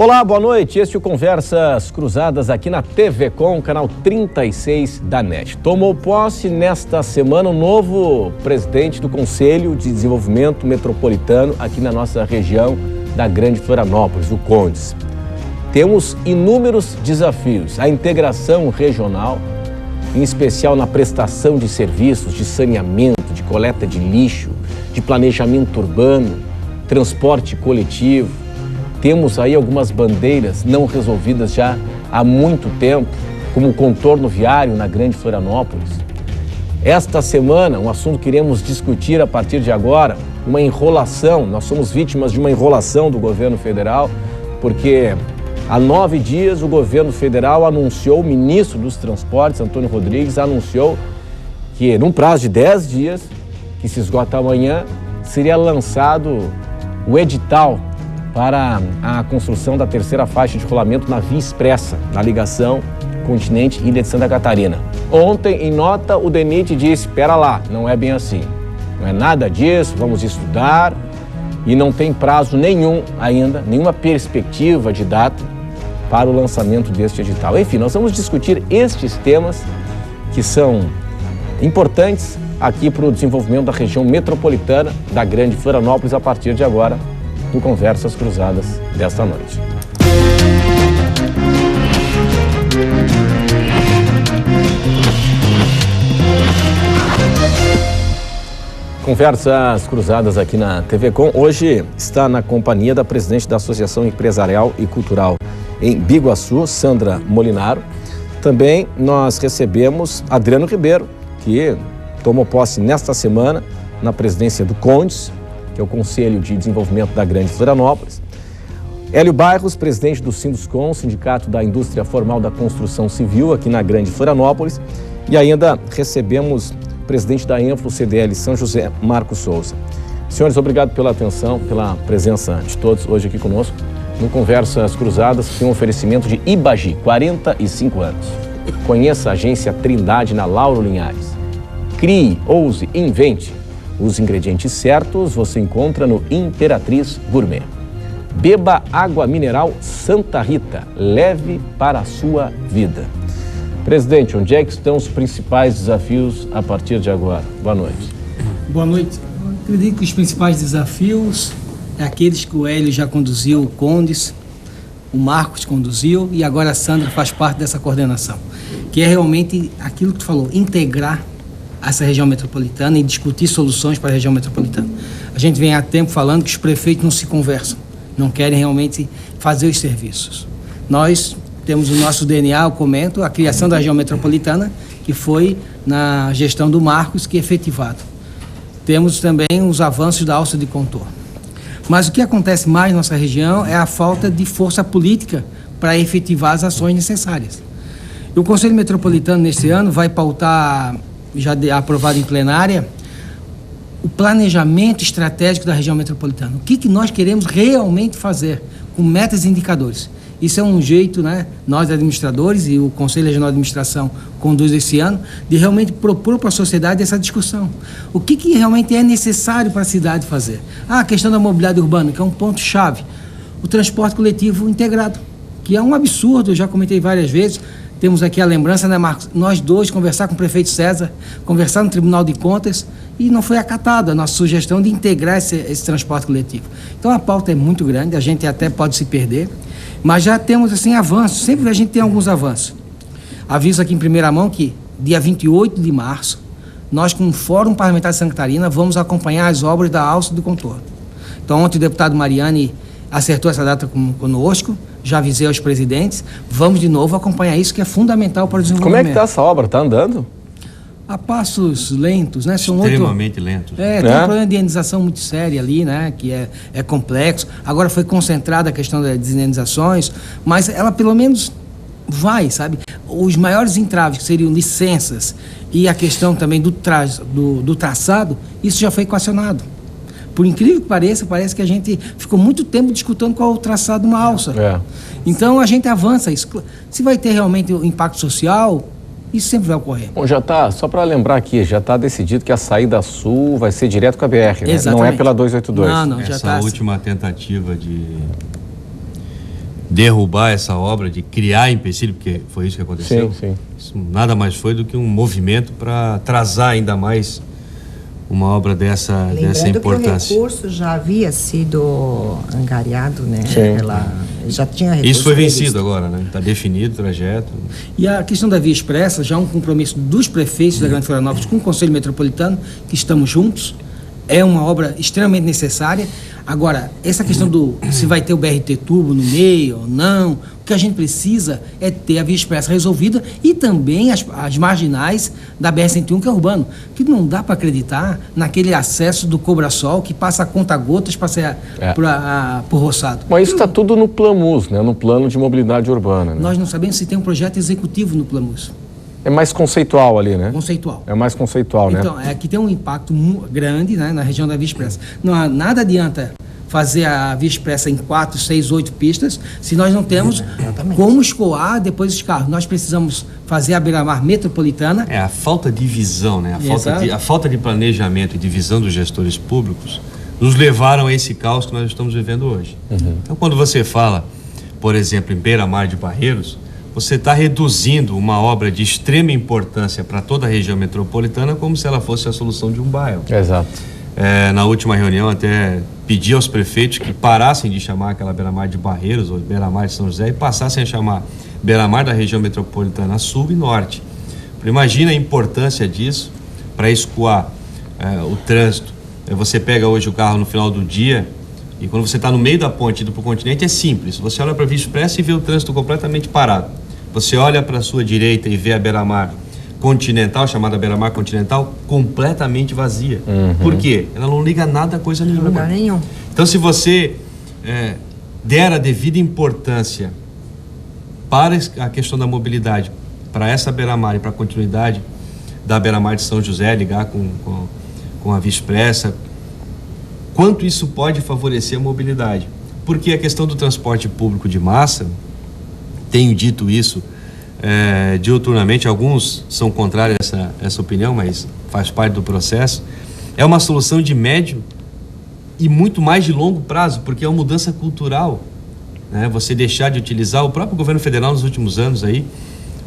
Olá, boa noite. Este é o Conversas Cruzadas aqui na TV Com, canal 36 da NET. Tomou posse nesta semana o novo presidente do Conselho de Desenvolvimento Metropolitano aqui na nossa região da Grande Florianópolis, o Condes. Temos inúmeros desafios. A integração regional, em especial na prestação de serviços de saneamento, de coleta de lixo, de planejamento urbano, transporte coletivo. Temos aí algumas bandeiras não resolvidas já há muito tempo, como o contorno viário na Grande Florianópolis. Esta semana, um assunto que iremos discutir a partir de agora, uma enrolação. Nós somos vítimas de uma enrolação do governo federal, porque há 9 dias o governo federal anunciou, o ministro dos Transportes, Antônio Rodrigues, anunciou que num prazo de 10 dias, que se esgota amanhã, seria lançado o edital para a construção da terceira faixa de rolamento na Via Expressa, na ligação Continente-Ilha de Santa Catarina. Ontem, em nota, o DENIT disse, espera lá, não é bem assim. Não é nada disso, vamos estudar e não tem prazo nenhum ainda, nenhuma perspectiva de data para o lançamento deste edital. Enfim, nós vamos discutir estes temas que são importantes aqui para o desenvolvimento da região metropolitana da Grande Florianópolis a partir de agora, no Conversas Cruzadas desta noite. Conversas Cruzadas aqui na TV Com. Hoje está na companhia da presidente da Associação Empresarial e Cultural em Biguaçu, Sandra Molinaro. Também nós recebemos Adriano Ribeiro, que tomou posse nesta semana na presidência do Condes, que é o Conselho de Desenvolvimento da Grande Florianópolis. Hélio Bairros, presidente do Sinduscom, Sindicato da Indústria Formal da Construção Civil, aqui na Grande Florianópolis. E ainda recebemos o presidente da Enflo CDL São José, Marcos Souza. Senhores, obrigado pela atenção, pela presença de todos hoje aqui conosco no Conversas Cruzadas, que tem um oferecimento de Ibagi, 45 anos. Conheça a agência Trindade na Lauro Linhares. Crie, ouse, invente. Os ingredientes certos você encontra no Imperatriz Gourmet. Beba água mineral Santa Rita, leve para a sua vida. Presidente, onde é que estão os principais desafios a partir de agora? Boa noite. Boa noite. Eu acredito que os principais desafios é aqueles que o Hélio já conduziu, o Condes, o Marcos conduziu e agora a Sandra faz parte dessa coordenação, que é realmente aquilo que tu falou, integrar essa região metropolitana e discutir soluções para a região metropolitana. A gente vem há tempo falando que os prefeitos não se conversam, não querem realmente fazer os serviços. Nós temos o nosso DNA, eu comento, a criação da região metropolitana, que foi na gestão do Marcos, que é efetivado. Temos também os avanços da alça de contorno. Mas o que acontece mais na nossa região é a falta de força política para efetivar as ações necessárias. E o Conselho Metropolitano, neste ano, vai pautar, já aprovado em plenária, o planejamento estratégico da região metropolitana. O que nós queremos realmente fazer, com metas e indicadores. Isso é um jeito, né, nós administradores e o Conselho Regional de Administração conduz esse ano, de realmente propor para a sociedade essa discussão. O que realmente é necessário para a cidade fazer? A questão da mobilidade urbana, que é um ponto-chave. O transporte coletivo integrado, que é um absurdo, eu já comentei várias vezes. Temos aqui a lembrança, né, Marcos? Nós dois conversar com o prefeito César, conversar no Tribunal de Contas e não foi acatada a nossa sugestão de integrar esse transporte coletivo. Então a pauta é muito grande, a gente até pode se perder, mas já temos assim avanços, sempre a gente tem alguns avanços. Aviso aqui em primeira mão que dia 28 de março, nós com o Fórum Parlamentar de Santa Catarina vamos acompanhar as obras da alça do contorno. Então ontem o deputado Mariani acertou essa data conosco, já avisei aos presidentes, vamos de novo acompanhar isso, que é fundamental para o desenvolvimento. Como é que está essa obra? Está andando? A passos lentos, né? Extremamente lentos. Tem um problema de indenização muito sério ali, né? Que é complexo. Agora foi concentrada a questão das indenizações, mas ela pelo menos vai, sabe? Os maiores entraves, que seriam licenças e a questão também do traçado, isso já foi equacionado. Por incrível que pareça, parece que a gente ficou muito tempo discutindo qual é o traçado de uma alça. Então a gente avança isso. Se vai ter realmente o impacto social, isso sempre vai ocorrer. Bom, já está, só para lembrar aqui, já está decidido que a saída sul vai ser direto com a BR, né? Não é pela 282. Não, já essa última tentativa derrubar essa obra, de criar empecilho, porque foi isso que aconteceu. Sim. Isso nada mais foi do que um movimento para atrasar ainda mais uma obra dessa importância. Que o recurso já havia sido angariado, né? Já tinha recurso. Isso foi vencido agora, né? Está definido o trajeto. E a questão da via expressa, já é um compromisso dos prefeitos da Grande Florianópolis com o Conselho Metropolitano, que estamos juntos. É uma obra extremamente necessária. Agora, essa questão do se vai ter o BRT Turbo no meio ou não, o que a gente precisa é ter a via expressa resolvida e também as marginais da BR-101, que é urbano. Que não dá para acreditar naquele acesso do Cobrasol que passa a conta-gotas para o roçado. Mas isso está tudo no PLAMUS, né? No Plano de Mobilidade Urbana. Né? Nós não sabemos se tem um projeto executivo no PLAMUS. É mais conceitual ali, né? Conceitual. É mais conceitual, né? Então, é que tem um impacto grande, né, na região da Via Expressa. Nada adianta fazer a Via Expressa em 4, 6, 8 pistas se nós não temos como escoar depois os carros. Nós precisamos fazer a beira-mar metropolitana. A falta de visão, né? A falta de planejamento e de visão dos gestores públicos nos levaram a esse caos que nós estamos vivendo hoje. Então, quando você fala, por exemplo, em beira-mar de Barreiros, você está reduzindo uma obra de extrema importância para toda a região metropolitana como se ela fosse a solução de um bairro. Exato. Na última reunião até pedi aos prefeitos que parassem de chamar aquela beira-mar de Barreiros ou beira-mar de São José e passassem a chamar beira-mar da região metropolitana sul e norte. Imagina a importância disso para escoar o trânsito. Você pega hoje o carro no final do dia e quando você está no meio da ponte indo para o continente é simples. Você olha para a Via Expressa e vê o trânsito completamente parado. Você olha para a sua direita e vê a beira-mar continental, chamada beira-mar continental, completamente vazia. Por quê? Ela não liga nada a coisa nenhuma. Lugar nenhum. Então, se você der a devida importância para a questão da mobilidade, para essa beira-mar e para a continuidade da beira-mar de São José, ligar com a Via Expressa, quanto isso pode favorecer a mobilidade? Porque a questão do transporte público de massa, tenho dito isso diuturnamente, alguns são contrários a essa opinião, mas faz parte do processo, é uma solução de médio e muito mais de longo prazo, porque é uma mudança cultural, né? Você deixar de utilizar, o próprio governo federal nos últimos anos aí,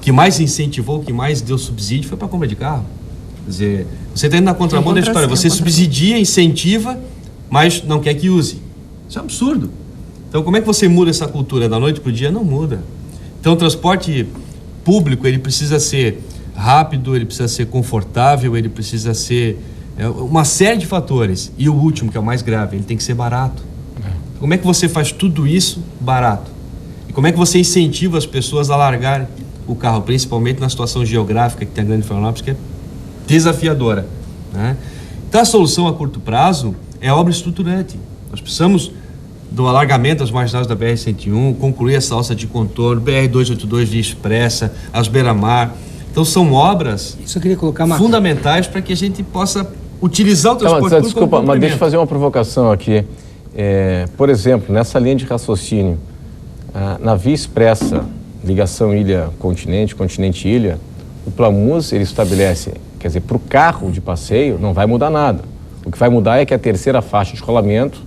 que mais incentivou, que mais deu subsídio foi para a compra de carro. Quer dizer, você está indo na contramão da história, você subsidia, incentiva, mas não quer que use. Isso é um absurdo. Então, como é que você muda essa cultura da noite para o dia? Não muda. Então, o transporte público, ele precisa ser rápido, ele precisa ser confortável, ele precisa ser uma série de fatores. E o último, que é o mais grave, ele tem que ser barato. Como é que você faz tudo isso barato? E como é que você incentiva as pessoas a largarem o carro, principalmente na situação geográfica que tem a Grande Florianópolis, que é desafiadora, né? Então, a solução a curto prazo é obra estruturante. Nós precisamos do alargamento das marginais da BR-101, concluir essa alça de contorno, BR-282 Via Expressa, as beira-mar. Então, são obras fundamentais para que a gente possa utilizar o transporte público. Desculpa, mas deixa eu fazer uma provocação aqui. Por exemplo, nessa linha de raciocínio, na Via Expressa, ligação ilha-continente, continente-ilha, o PLAMUS, ele estabelece, quer dizer, para o carro de passeio não vai mudar nada. O que vai mudar é que a terceira faixa de escoamento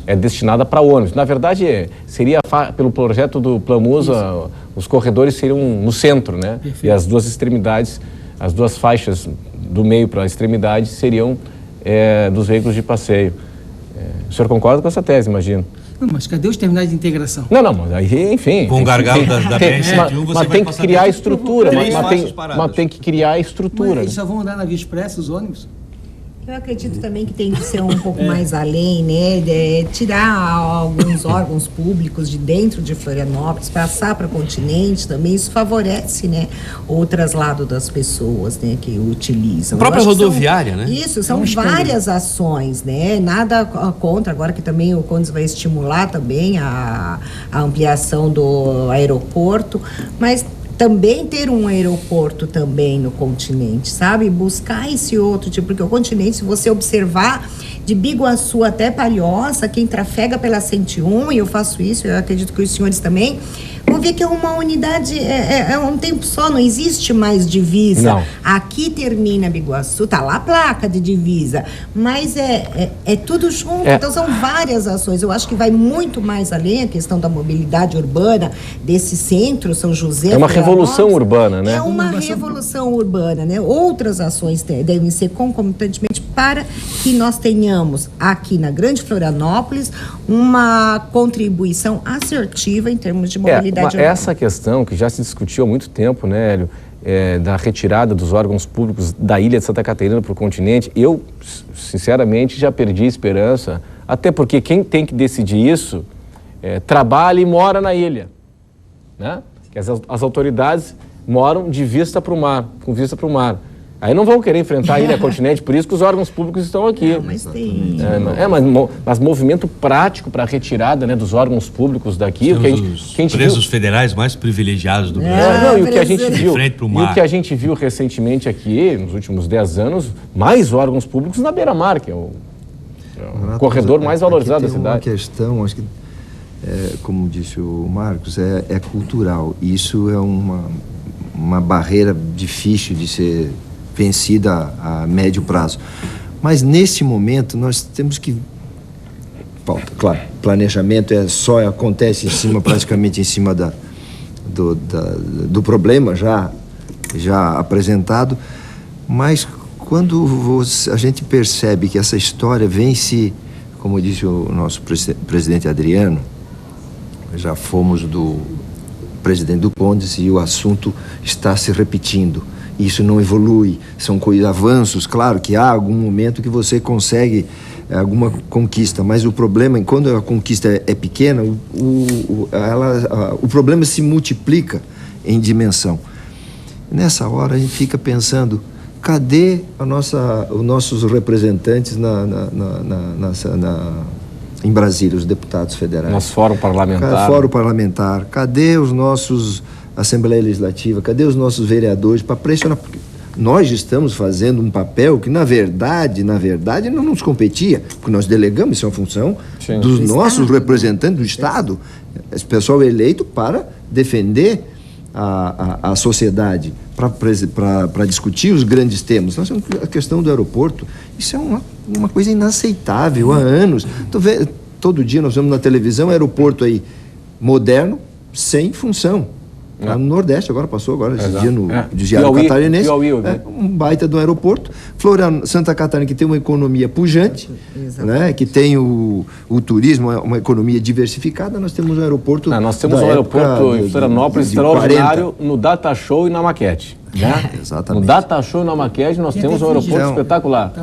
é destinada para ônibus. Na verdade, seria pelo projeto do PLAMUS, os corredores seriam no centro, né? Perfeito. E as duas extremidades, as duas faixas do meio para a extremidade seriam dos veículos de passeio. O senhor concorda com essa tese, imagino? Não, mas cadê os terminais de integração? Não, mas aí, enfim... Com o gargalo da BR-101, você mas tem que criar a estrutura, mas tem que criar a estrutura. Mas eles só vão andar na Via Expressa, os ônibus? Eu acredito também que tem que ser um pouco mais além, né? Tirar alguns órgãos públicos de dentro de Florianópolis, passar para o continente também, isso favorece, né, o traslado das pessoas, né, que utilizam. A própria rodoviária, né? Isso, são várias ações, né? Nada contra, agora que também o Condes vai estimular também a ampliação do aeroporto, mas também ter um aeroporto também no continente, sabe? Buscar esse outro tipo, porque o continente, se você observar, de Biguaçu até Palhoça, quem trafega pela 101, e eu faço isso, eu acredito que os senhores também, vão ver que é uma unidade, é um tempo só, não existe mais divisa. Não. Aqui termina Biguaçu, tá lá a placa de divisa, mas é tudo junto, então são várias ações. Eu acho que vai muito mais além a questão da mobilidade urbana, desse centro, São José. É uma revolução urbana, né? É uma revolução urbana, né? Outras ações devem ser concomitantemente para que nós tenhamos aqui na Grande Florianópolis uma contribuição assertiva em termos de mobilidade urbana. Essa questão que já se discutiu há muito tempo, né, Hélio, da retirada dos órgãos públicos da ilha de Santa Catarina para o continente, eu, sinceramente, já perdi a esperança, até porque quem tem que decidir isso trabalha e mora na ilha, né? Que as autoridades moram de vista para o mar, com vista para o mar. Aí não vão querer enfrentar a ilha continente, por isso que os órgãos públicos estão aqui. Mas tem... mas movimento prático para a retirada, né, dos órgãos públicos daqui. Os presos federais mais privilegiados do Brasil. E o que a gente viu, frente pro mar. E o que a gente viu recentemente aqui, nos últimos 10 anos, mais órgãos públicos na beira-mar, que é o corredor mais valorizado da cidade. Uma questão, acho que, como disse o Marcos, é cultural. Isso é uma barreira difícil de ser vencida a médio prazo. Mas nesse momento nós temos que... Claro, planejamento acontece praticamente em cima do problema já apresentado, mas quando a gente percebe que essa história vem se, como disse o nosso presidente Adriano, já fomos do presidente do Condes e o assunto está se repetindo. Isso não evolui, são avanços, claro que há algum momento que você consegue alguma conquista, mas o problema, quando a conquista é pequena, o problema se multiplica em dimensão. Nessa hora a gente fica pensando, cadê os nossos representantes em Brasília, os deputados federais? Nosso fórum parlamentar. Cadê os nossos... Assembleia Legislativa, cadê os nossos vereadores para pressionar? Porque nós estamos fazendo um papel que, na verdade, não nos competia, porque nós delegamos, isso é uma função dos nossos representantes do Estado, esse pessoal eleito para defender a sociedade, para discutir os grandes temas. Nós temos a questão do aeroporto, isso é uma coisa inaceitável há anos. Todo dia nós vemos na televisão aeroporto aí um sem função. Lá no Nordeste, passou esse dia no Diário Catarinense, um baita do aeroporto. Santa Catarina, que tem uma economia pujante, né, que tem o turismo, uma economia diversificada, nós temos um aeroporto... Nós temos um aeroporto em Florianópolis extraordinário no Data Show e na maquete. Né? Exatamente. No Data Show e na maquete nós temos um aeroporto espetacular.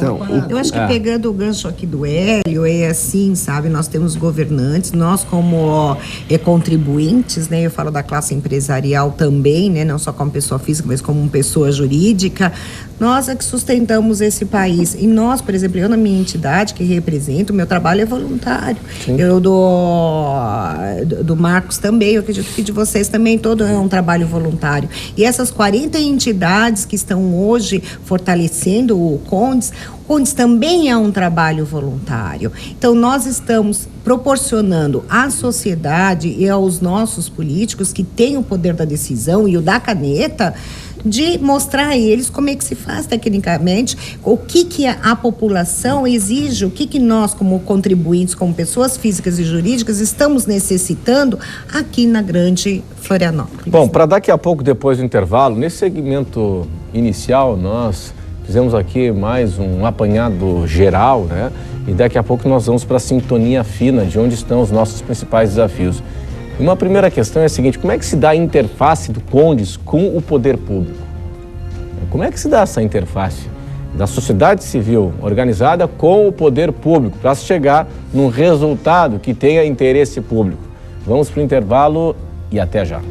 Eu acho que pegando o gancho aqui do Hélio, é assim, sabe? Nós temos governantes, nós como contribuintes, né? Eu falo da classe empresarial também, né? Não só como pessoa física, mas como pessoa jurídica. Nós é que sustentamos esse país. E nós, por exemplo, eu na minha entidade que represento, o meu trabalho é voluntário. Sim. Eu do Marcos também, eu acredito que de vocês também, todo é um trabalho voluntário. E essas 40 entidades que estão hoje fortalecendo o Condes também é um trabalho voluntário. Então, nós estamos proporcionando à sociedade e aos nossos políticos que têm o poder da decisão e o da caneta, de mostrar a eles como é que se faz tecnicamente, o que a população exige, o que nós, como contribuintes, como pessoas físicas e jurídicas, estamos necessitando aqui na Grande Florianópolis. Bom, para daqui a pouco, depois do intervalo, nesse segmento inicial, nós fizemos aqui mais um apanhado geral, né? E daqui a pouco nós vamos para a sintonia fina de onde estão os nossos principais desafios. E uma primeira questão é a seguinte: como é que se dá a interface do Condes com o poder público? Como é que se dá essa interface da sociedade civil organizada com o poder público para chegar num resultado que tenha interesse público? Vamos para o intervalo e até já.